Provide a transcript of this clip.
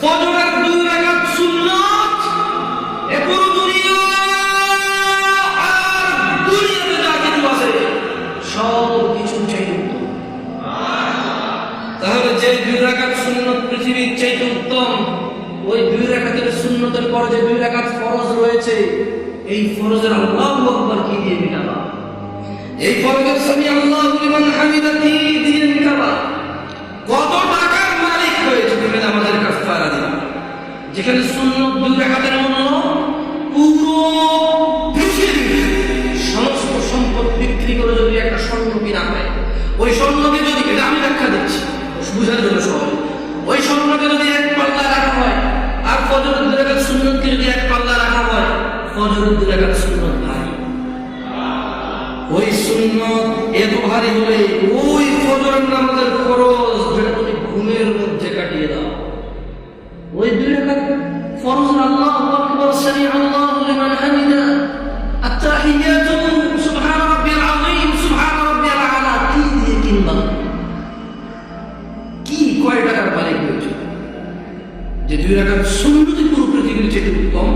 ফজরের 2 রাকাত সুন্নাত এ পুরো দুনিয়া আর দুনিয়াতে যা কিছু আছে সব কিছু চাইতে উত্তম। তাহলে যে 2 রাকাত সুন্নাত পৃথিবীর চাইতে উত্তম, ওই 2 রাকাতের সুন্নতের পর যে 2 রাকাত ফরজ রয়েছে, এই ফরজের আল্লাহু আকবার কি দিয়ে মিটাবা? এই ফরজের সামি আল্লাহু লিমান হামিদা কি দিয়ে মিটাবা? কত টাকার মালিক হয়েছে তুমি আমাদের কাফারা দিবা, যেখানে সুন্নত 2 রাকাতের মূল্য পুরো পৃথিবীর সমস্ত সম্পদ বিক্রি করে যদি একটা স্বর্ণ কিনা হয়, ওই স্বর্ণকে যদি, এটা আমি ব্যাখ্যা দিচ্ছি বুঝার জন্য সবাই, ওই স্বর্ণকে যদি 1 পাল্লা রাখা হয় আর ফজরের 2 রাকাত সুন্নতকে যদি 1 পাল্লা রাখা হয়, ফজরের 2 রাকাত সুন্নত ভারী। ওই সুন্নত এত ভারী হলে ওই ফজরের নামাজের ফরজ যেটা তুমি ঘুমের মধ্যে কাটিয়ে দাও, ওই 2 রাকাত ফরজ আল্লাহু আকবার সামি আল্লাহু লিমান হামিদা আত-তাহিয়াতু সুবহান রাব্বিয়াল আযীম সুবহান রাব্বিয়াল আলা কি দিয়ে কিনবা? কি কয় টাকার মালিক হয়েছে যে 2 রাকাত সুন্নতই পুরো পৃথিবীর চেয়ে উত্তম?